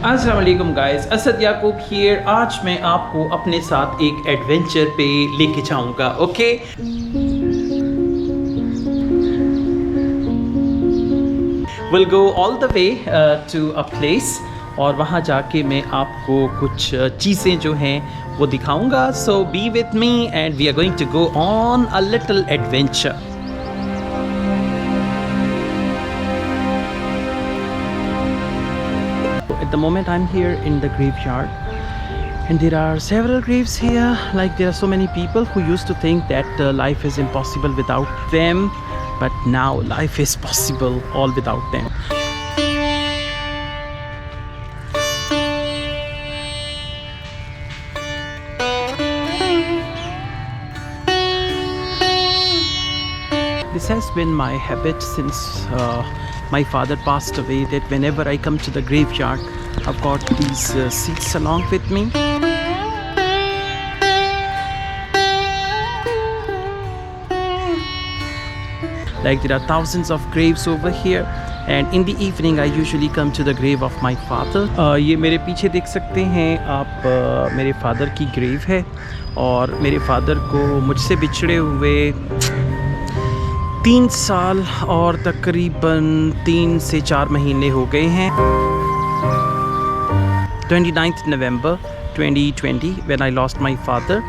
अस्सलाम वालेकुम guys, Asad Yakub here. आज मैं आपको अपने साथ एक एडवेंचर पे लेके जाऊंगा। Okay, will go all the way to a place और वहाँ जाके मैं आपको कुछ चीज़ें जो हैं वो दिखाऊंगा। So be with me and we are going to go on a little adventure. At the moment I'm here in the graveyard and there are several graves here. Like there are so many people who used to think that life is impossible without them, but now life is possible all without them. This has been my habit since my father passed away, that whenever I come to the graveyard, I've got these seats along with me. Like there are thousands of graves over here, and in the evening I usually come to the grave of my father. ये मेरे पीछे देख सकते हैं आप, मेरे father की grave है और मेरे फादर को मुझसे बिछड़े हुए 3 साल और तकरीबन 3 से 4 महीने हो गए हैं। 29th November 2020 when I lost my father,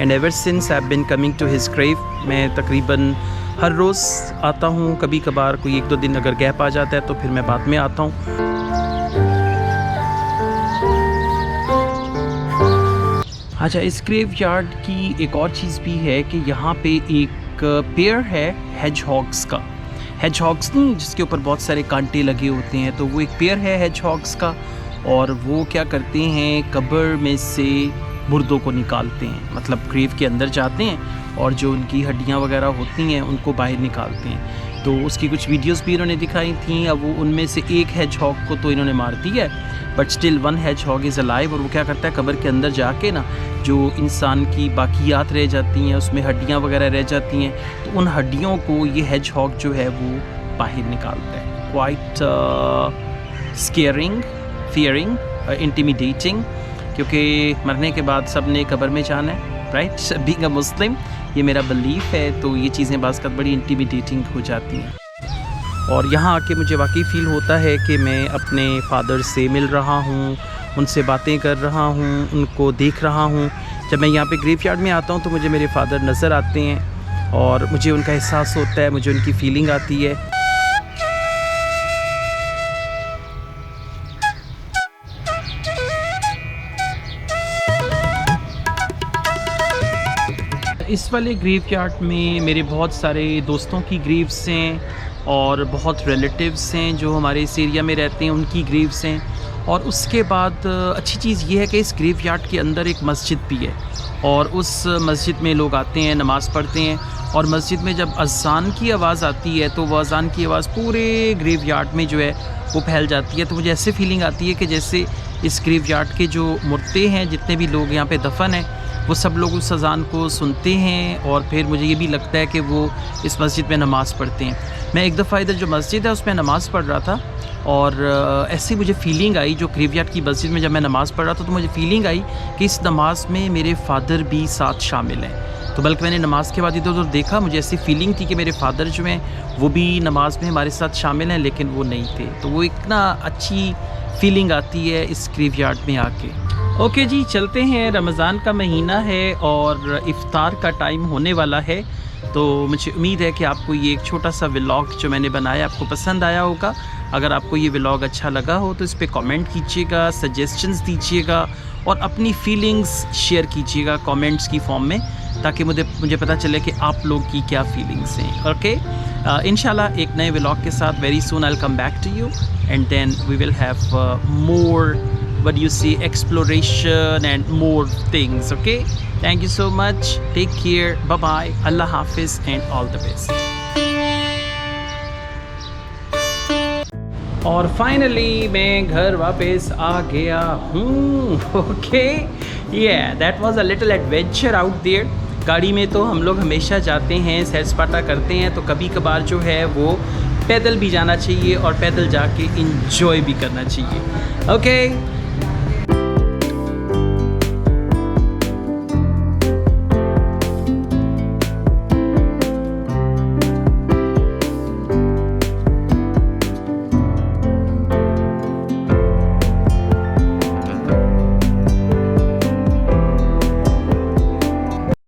and ever since I've been coming to his grave. मैं तकरीबन हर रोज़ आता हूँ, कभी कभार कोई 1-2 दिन अगर गैप आ जाता है तो फिर मैं बाद में आता हूँ। अच्छा, इस ग्रेव यार्ड की एक और चीज़ भी है कि यहाँ पे एक पेयर है हेजहॉग्स का। हेजहॉग्स नहीं जिसके ऊपर बहुत सारे कांटे लगे होते हैं, तो वो एक पेयर है हेजहॉग्स का, और वो क्या करते हैं, कब्र में से मुर्दों को निकालते हैं, मतलब ग्रेव के अंदर जाते हैं और जो उनकी हड्डियाँ वगैरह होती हैं उनको बाहर निकालते हैं। तो उसकी कुछ वीडियोस भी इन्होंने दिखाई थी। अब वो उनमें से एक हेजहॉग को तो इन्होंने मार दिया है, but still 1 hedgehog is alive. और वो क्या करता है, कब्र के अंदर जाके ना जो इंसान की बाकियात रह जाती हैं, उसमें हड्डियाँ वगैरह रह जाती हैं, तो उन हड्डियों को ये हेजहॉग जो है वो बाहर निकालता है। क्वाइट स्केयरिंग, फियरिंग, इंटिमिडेटिंग, क्योंकि मरने के बाद सब ने कब्र में जाना है, राइट। बीइंग अ मुस्लिम ये मेरा बिलीफ है, तो ये चीज़ें बाज़ बड़ी इंटिमिडेटिंग हो जाती हैं। और यहाँ आके मुझे वाकई फ़ील होता है कि मैं अपने फादर से मिल रहा हूँ, उनसे बातें कर रहा हूँ, उनको देख रहा हूँ। जब मैं यहाँ पे ग्रेवयार्ड में आता हूँ तो मुझे मेरे फादर नज़र आते हैं और मुझे उनका एहसास होता है, मुझे उनकी फ़ीलिंग आती है। इस वाले ग्रेवयार्ड में मेरे बहुत सारे दोस्तों की ग्रेव्स हैं और बहुत रिलेटिव्स हैं जो हमारे इस एरिया में रहते हैं, उनकी ग्रेव्स हैं। और उसके बाद अच्छी चीज़ ये है कि इस ग्रेवयार्ड के अंदर एक मस्जिद भी है और उस मस्जिद में लोग आते हैं, नमाज़ पढ़ते हैं। और मस्जिद में जब अज़ान की आवाज़ आती है तो वो अज़ान की आवाज़ पूरे ग्रेवयार्ड में जो है वो फैल जाती है। तो मुझे ऐसे फीलिंग आती है कि जैसे इस ग्रेवयार्ड के जो मुर्दे हैं, जितने भी लोग यहाँ पे दफन हैं, वो सब लोग उस अज़ान को सुनते हैं और फिर मुझे ये भी लगता है कि वो इस मस्जिद में नमाज़ पढ़ते हैं। मैं एक दफ़ा इधर जो मस्जिद है उसमें नमाज़ पढ़ रहा था और ऐसी मुझे फ़ीलिंग आई, जो ग्रेवयार्ड की मस्जिद में जब मैं नमाज़ पढ़ रहा था तो मुझे फ़ीलिंग आई कि इस नमाज़ में मेरे फ़ादर भी साथ शामिल हैं। तो बल्कि मैंने नमाज़ के बाद इधर उधर देखा, मुझे ऐसी फ़ीलिंग थी कि मेरे फ़ादर जो हैं वो भी नमाज़ में हमारे साथ शामिल हैं, लेकिन वो नहीं थे। तो वो एक ना अच्छी फ़ीलिंग आती है इस ग्रेवयार्ड में आके। ओके जी, चलते हैं। रमज़ान का महीना है और इफ़्तार का टाइम होने वाला है, तो मुझे उम्मीद है कि आपको ये एक छोटा सा व्लॉग जो मैंने बनाया आपको पसंद आया होगा। अगर आपको ये व्लॉग अच्छा लगा हो तो इस पे कमेंट कीजिएगा, सजेशंस दीजिएगा और अपनी फीलिंग्स शेयर कीजिएगा कमेंट्स की फॉर्म में, ताकि मुझे पता चले कि आप लोग की क्या फीलिंग्स हैं। ओके, इंशाल्लाह एक नए व्लॉग के साथ very soon I will come back to you and then we will have more what you see, exploration and more things. Okay, thank you so much, take care, bye bye, Allah Hafiz and all the best. और finally मैं घर वापस आ गया हूँ। Okay, that was a little adventure out there. गाड़ी में तो हम लोग हमेशा जाते हैं, सैर सपाटा करते हैं, तो कभी कभार जो है वो पैदल भी जाना चाहिए और पैदल जाके इंजॉय भी करना चाहिए। ओके,